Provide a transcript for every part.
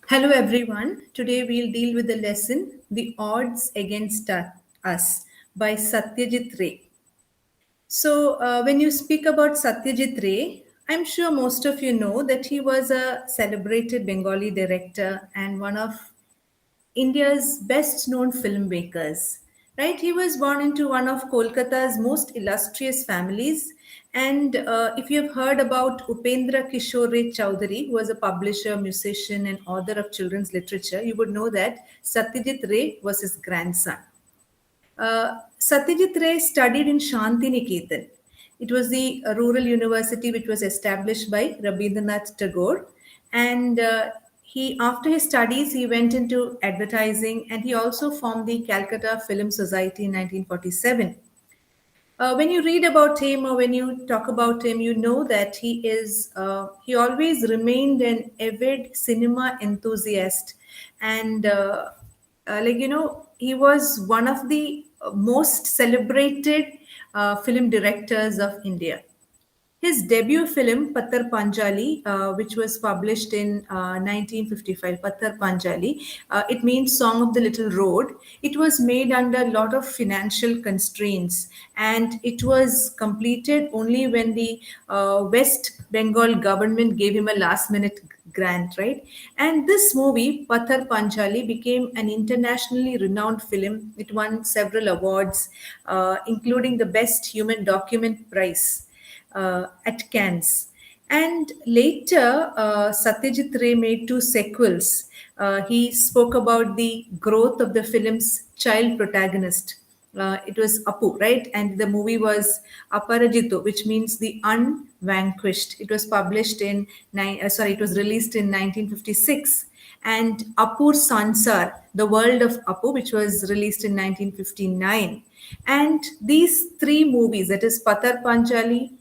Hello, everyone. Today we'll deal with the lesson The Odds Against Us by Satyajit Ray. When you speak about Satyajit Ray, I'm sure most of you know that he was a celebrated Bengali director and one of India's best known filmmakers. Right? He was born into one of Kolkata's most illustrious families. And if you have heard about Upendra Kishore Ray Chowdhury, who was a publisher, musician, and author of children's literature, you would know that Satyajit Ray was his grandson. Satyajit Ray studied in Shanti Niketan. It was the rural university which was established by Rabindranath Tagore. And after his studies, he went into advertising and he also formed the Calcutta Film Society in 1947. When you read about him or when you talk about him, you know that he always remained an avid cinema enthusiast. And he was one of the most celebrated film directors of India. His debut film, Pattar Panjali, which was published in 1955, Pattar Panjali, it means Song of the Little Road. It was made under a lot of financial constraints and it was completed only when the West Bengal government gave him a last minute grant, right? And this movie, Pattar Panjali, became an internationally renowned film. It won several awards, including the Best Human Document Prize at Cannes. And later, Satyajit Ray made two sequels. He spoke about the growth of the film's child protagonist. It was Apu, right? And the movie was Aparajito, which means the unvanquished. It was it was released in 1956. And Apur Sansar, The World of Apu, which was released in 1959. And these three movies, that is Patar Panchali,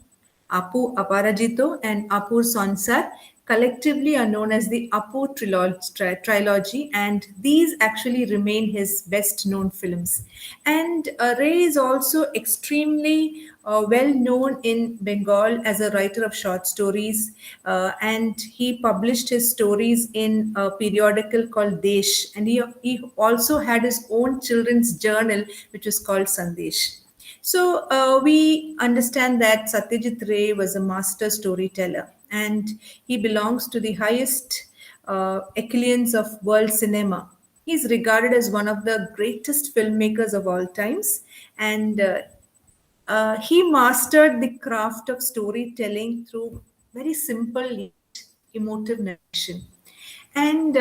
Apu Aparajito and Apu Sonsar collectively are known as the Trilogy, and these actually remain his best known films. And Ray is also extremely well known in Bengal as a writer of short stories, and he published his stories in a periodical called Desh, and he also had his own children's journal which was called Sandesh. We understand that Satyajit Ray was a master storyteller and he belongs to the highest echelons of world cinema. He's regarded as one of the greatest filmmakers of all times, and he mastered the craft of storytelling through very simple yet emotive narration. And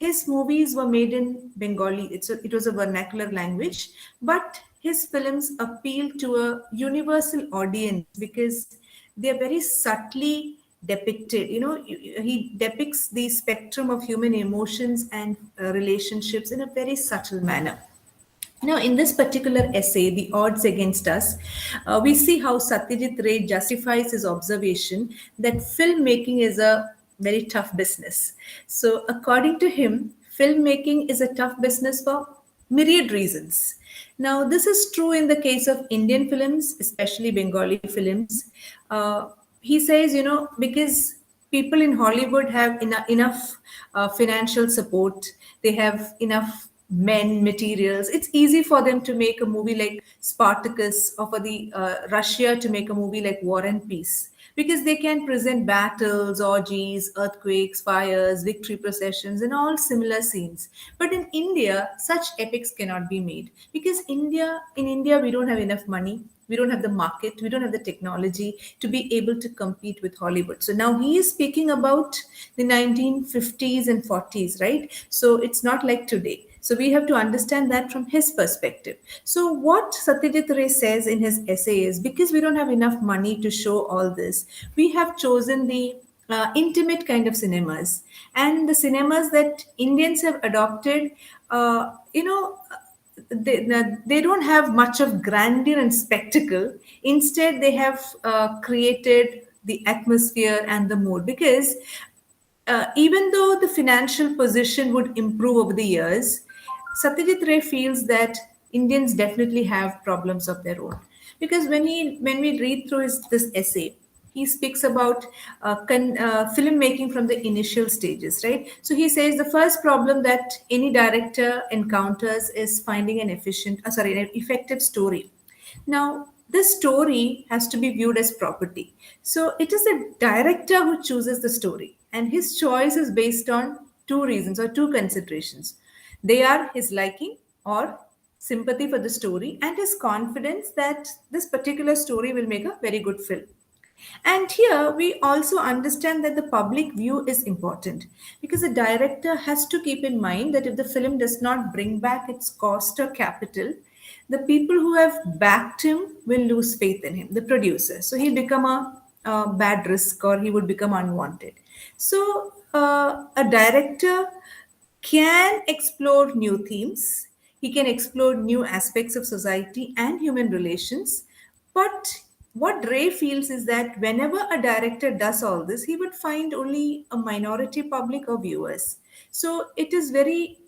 his movies were made in Bengali. It was a vernacular language, but his films appeal to a universal audience because they are very subtly depicted. He depicts the spectrum of human emotions and relationships in a very subtle manner. Now, in this particular essay, The Odds Against Us, we see how Satyajit Ray justifies his observation that filmmaking is a very tough business. So, according to him, filmmaking is a tough business for myriad reasons. Now, this is true in the case of Indian films, especially Bengali films. He says, because people in Hollywood have enough financial support, they have enough men, materials. It's easy for them to make a movie like Spartacus or for the Russia to make a movie like War and Peace because they can present battles, orgies, earthquakes, fires, victory processions, and all similar scenes. But in India, such epics cannot be made because in India, we don't have enough money. We don't have the market. We don't have the technology to be able to compete with Hollywood. So now he is speaking about the 1950s and 40s, right? So it's not like today. So we have to understand that from his perspective. So what Satyajit Ray says in his essay is because we don't have enough money to show all this, we have chosen the intimate kind of cinemas and the cinemas that Indians have adopted. They don't have much of grandeur and spectacle. Instead, they have created the atmosphere and the mood because even though the financial position would improve over the years, Satyajit Ray feels that Indians definitely have problems of their own. Because when we read through this essay, he speaks about filmmaking from the initial stages, right? So he says the first problem that any director encounters is finding an effective story. Now, this story has to be viewed as property. So it is the director who chooses the story, and his choice is based on two reasons or two considerations. They are his liking or sympathy for the story and his confidence that this particular story will make a very good film. And here we also understand that the public view is important because the director has to keep in mind that if the film does not bring back its cost or capital, the people who have backed him will lose faith in him, the producer. So he'll become a bad risk or he would become unwanted. So a director can explore new themes, he can explore new aspects of society and human relations. But what Ray feels is that whenever a director does all this, he would find only a minority public or viewers. So it is very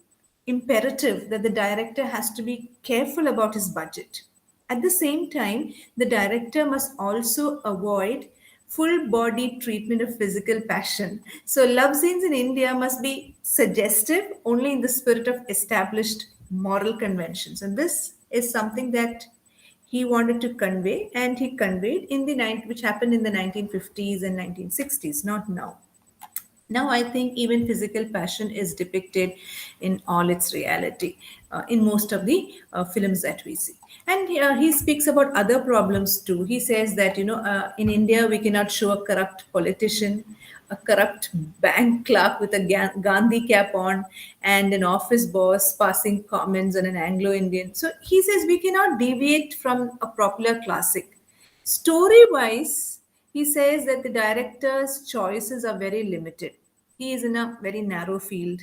imperative that the director has to be careful about his budget. At the same time, the director must also avoid full body treatment of physical passion. So, love scenes in India must be suggestive only in the spirit of established moral conventions. And this is something that he wanted to convey, and he conveyed in which happened in the 1950s and 1960s, not now. Now, I think even physical passion is depicted in all its reality in most of the films that we see. And he speaks about other problems too. He says that, in India, we cannot show a corrupt politician, a corrupt bank clerk with a Gandhi cap on, and an office boss passing comments on an Anglo Indian. So he says we cannot deviate from a popular classic. Story wise, he says that the director's choices are very limited. He is in a very narrow field.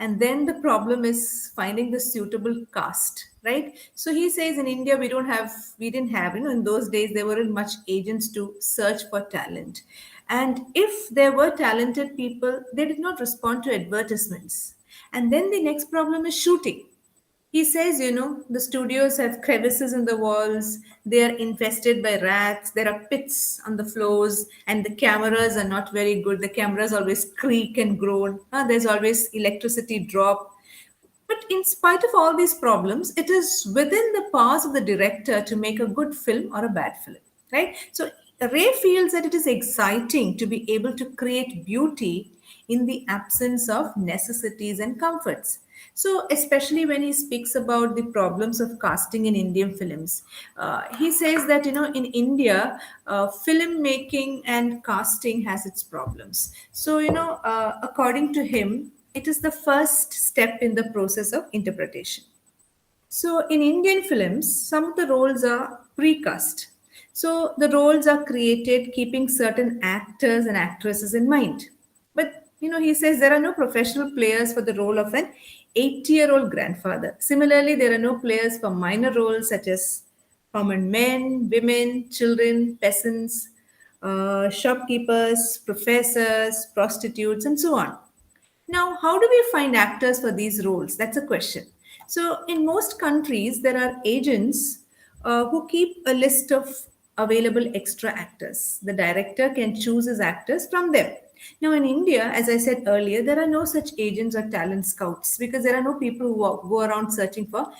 And then the problem is finding the suitable cast, right? So he says in India, we didn't have, in those days, there weren't much agents to search for talent. And if there were talented people, they did not respond to advertisements. And then the next problem is shooting. He says, the studios have crevices in the walls, they are infested by rats, there are pits on the floors, and the cameras are not very good. The cameras always creak and groan. There's always electricity drop. But in spite of all these problems, it is within the powers of the director to make a good film or a bad film, right? So Ray feels that it is exciting to be able to create beauty in the absence of necessities and comforts. So, especially when he speaks about the problems of casting in Indian films, he says that in India, filmmaking and casting has its problems. So, according to him, it is the first step in the process of interpretation. So, in Indian films, some of the roles are precast. So, the roles are created keeping certain actors and actresses in mind. But, he says there are no professional players for the role of an 80-year-old grandfather. Similarly, there are no players for minor roles such as common men, women, children, peasants, shopkeepers, professors, prostitutes, and so on. Now, how do we find actors for these roles? That's a question. So, in most countries, there are agents who keep a list of available extra actors. The director can choose his actors from them. Now, in India, as I said earlier, there are no such agents or talent scouts because there are no people who go around searching for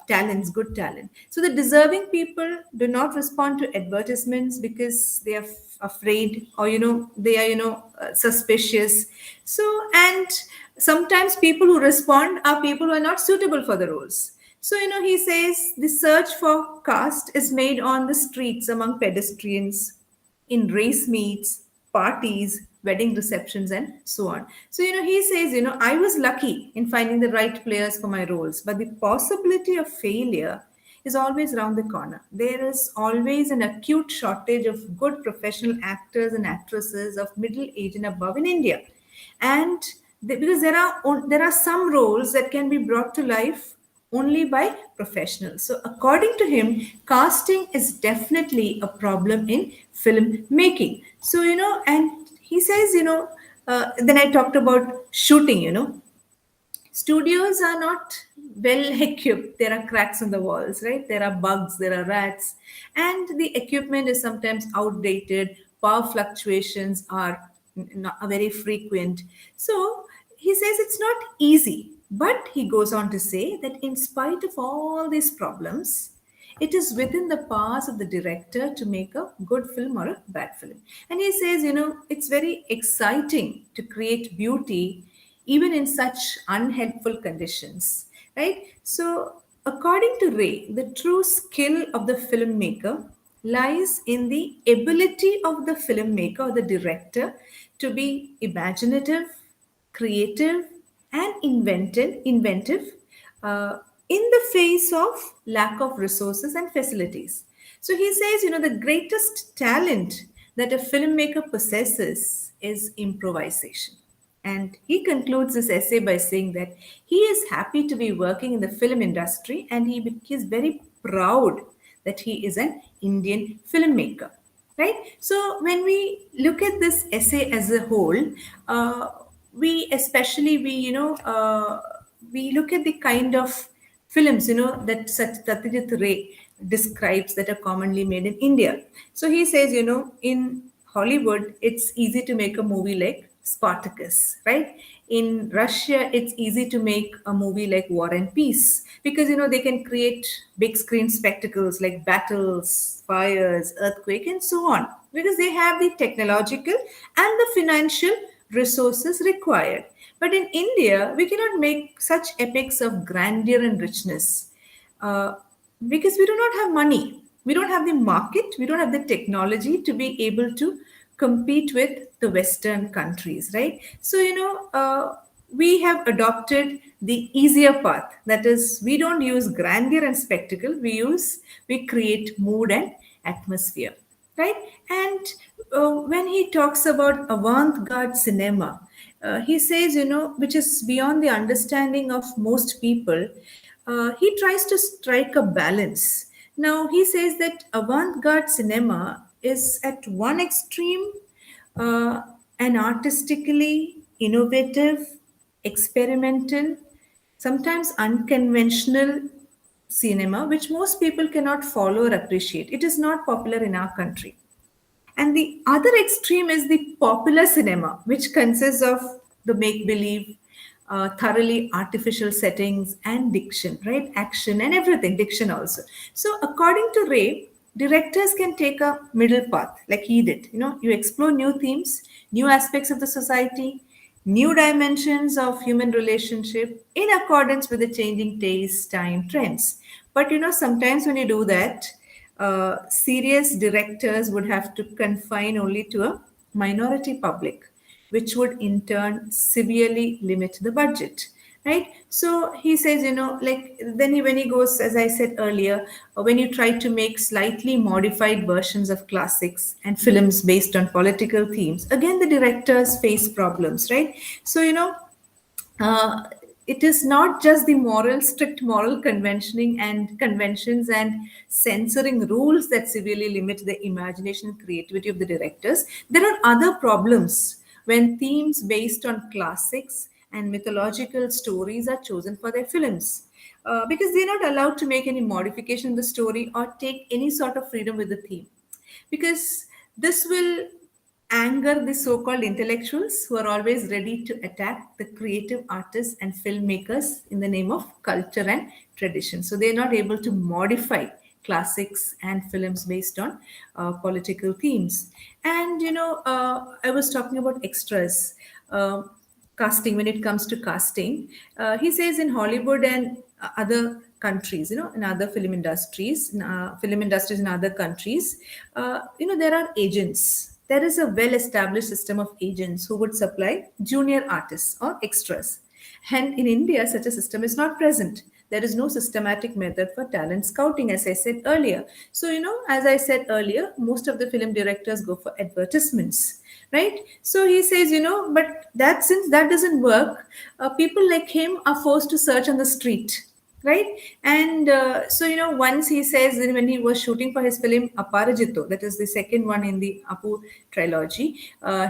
talents, good talent. So, the deserving people do not respond to advertisements because they are afraid or they are suspicious. So, and sometimes people who respond are people who are not suitable for the roles. So, he says the search for caste is made on the streets among pedestrians, in race meets, parties, wedding receptions, and so on. So, he says, I was lucky in finding the right players for my roles, but the possibility of failure is always around the corner. There is always an acute shortage of good professional actors and actresses of middle age and above in India. And because there are some roles that can be brought to life only by professionals. So, according to him, casting is definitely a problem in filmmaking. So, and he says, then I talked about shooting, studios are not well equipped. There are cracks in the walls, right? There are bugs, there are rats, and the equipment is sometimes outdated power fluctuations are not very frequent. So he says it's not easy, but he goes on to say that in spite of all these problems, it is within the powers of the director to make a good film or a bad film. And he says, it's very exciting to create beauty even in such unhelpful conditions, right? So, according to Ray, the true skill of the filmmaker lies in the ability of the filmmaker or the director to be imaginative, creative, and inventive uh, in the face of lack of resources and facilities. So he says, the greatest talent that a filmmaker possesses is improvisation. And he concludes this essay by saying that he is happy to be working in the film industry and he is very proud that he is an Indian filmmaker. Right? So when we look at this essay as a whole, we especially we look at the kind of films that such Satyajit Ray describes that are commonly made in India. So he says, in Hollywood, it's easy to make a movie like Spartacus, right? In Russia, it's easy to make a movie like War and Peace because they can create big screen spectacles like battles, fires, earthquake, and so on because they have the technological and the financial resources required. But in India, we cannot make such epics of grandeur and richness uh, because we do not have money. We don't have the market. We don't have the technology to be able to compete with the Western countries, right? So, we have adopted the easier path. That is, we don't use grandeur and spectacle. We create mood and atmosphere, right? And when he talks about avant-garde cinema, he says, which is beyond the understanding of most people, he tries to strike a balance. Now, he says that avant garde cinema is at one extreme uh, an artistically innovative, experimental, sometimes unconventional cinema, which most people cannot follow or appreciate. It is not popular in our country. And the other extreme is the popular cinema, which consists of the make believe, thoroughly artificial settings and diction, right? Action and everything, diction also. So, according to Ray, directors can take a middle path like he did. You explore new themes, new aspects of the society, new dimensions of human relationship in accordance with the changing taste, time, trends. But sometimes when you do that, serious directors would have to confine only to a minority public, which would in turn severely limit the budget. Right? So he says, like then when he goes, as I said earlier, when you try to make slightly modified versions of classics and films based on political themes, again the directors face problems, right? So uh, it is not just the strict moral conventioning and conventions and censoring rules that severely limit the imagination and creativity of the directors. There are other problems when themes based on classics and mythological stories are chosen for their films. Because they're not allowed to make any modification in the story or take any sort of freedom with the theme because this will anger the so called intellectuals who are always ready to attack the creative artists and filmmakers in the name of culture and tradition. So they're not able to modify classics and films based on political themes. And, I was talking about extras. Casting, when it comes to casting, he says in Hollywood and other countries, in other film industries in other countries, there are agents. There is a well established system of agents who would supply junior artists or extras. And in India, such a system is not present. There is no systematic method for talent scouting, as I said earlier. So, as I said earlier, most of the film directors go for advertisements, right? So he says, but that since that doesn't work, people like him are forced to search on the street, right? And so once he says that when he was shooting for his film Aparajito, that is the second one in the Apu trilogy,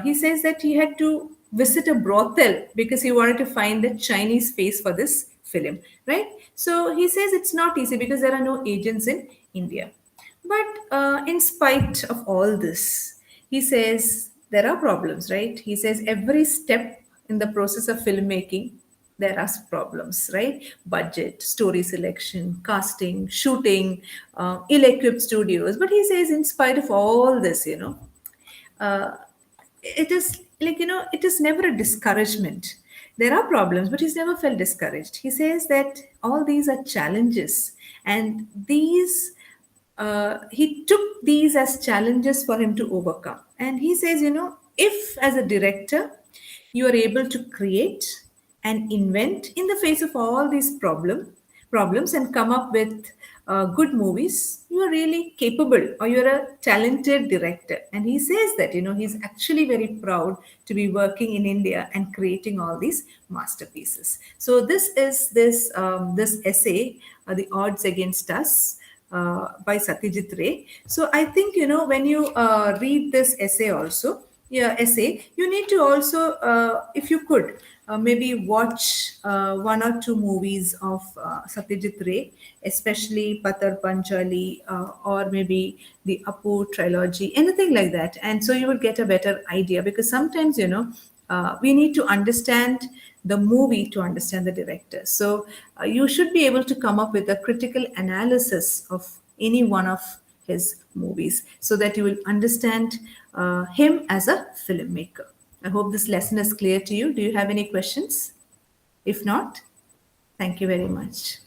he says that he had to visit a brothel because he wanted to find the Chinese face for this film, right? So he says it's not easy because there are no agents in India. But in spite of all this, He says there are problems, right? He says every step in the process of filmmaking, there are problems, right? Budget, story selection, casting, shooting, ill-equipped studios. But he says, in spite of all this, uh, it is like, it is never a discouragement. There are problems, but he's never felt discouraged. He says that all these are challenges, and these he took these as challenges for him to overcome. And he says, if as a director you are able to create and invent in the face of all these problems and come up with good movies, you are really capable, or you're a talented director. And he says that, he's actually very proud to be working in India and creating all these masterpieces. So this essay, The Odds Against Us, by Satyajit Ray. So I think, when you read this essay also, yeah, essay, you need to also, if you could, maybe watch one or two movies of Satyajit Ray, especially Patar Panchali, or maybe the Apu trilogy, anything like that. And so you will get a better idea, because sometimes, we need to understand the movie to understand the director. So you should be able to come up with a critical analysis of any one of his movies, so that you will understand him as a filmmaker. I hope this lesson is clear to you. Do you have any questions? If not, thank you very much.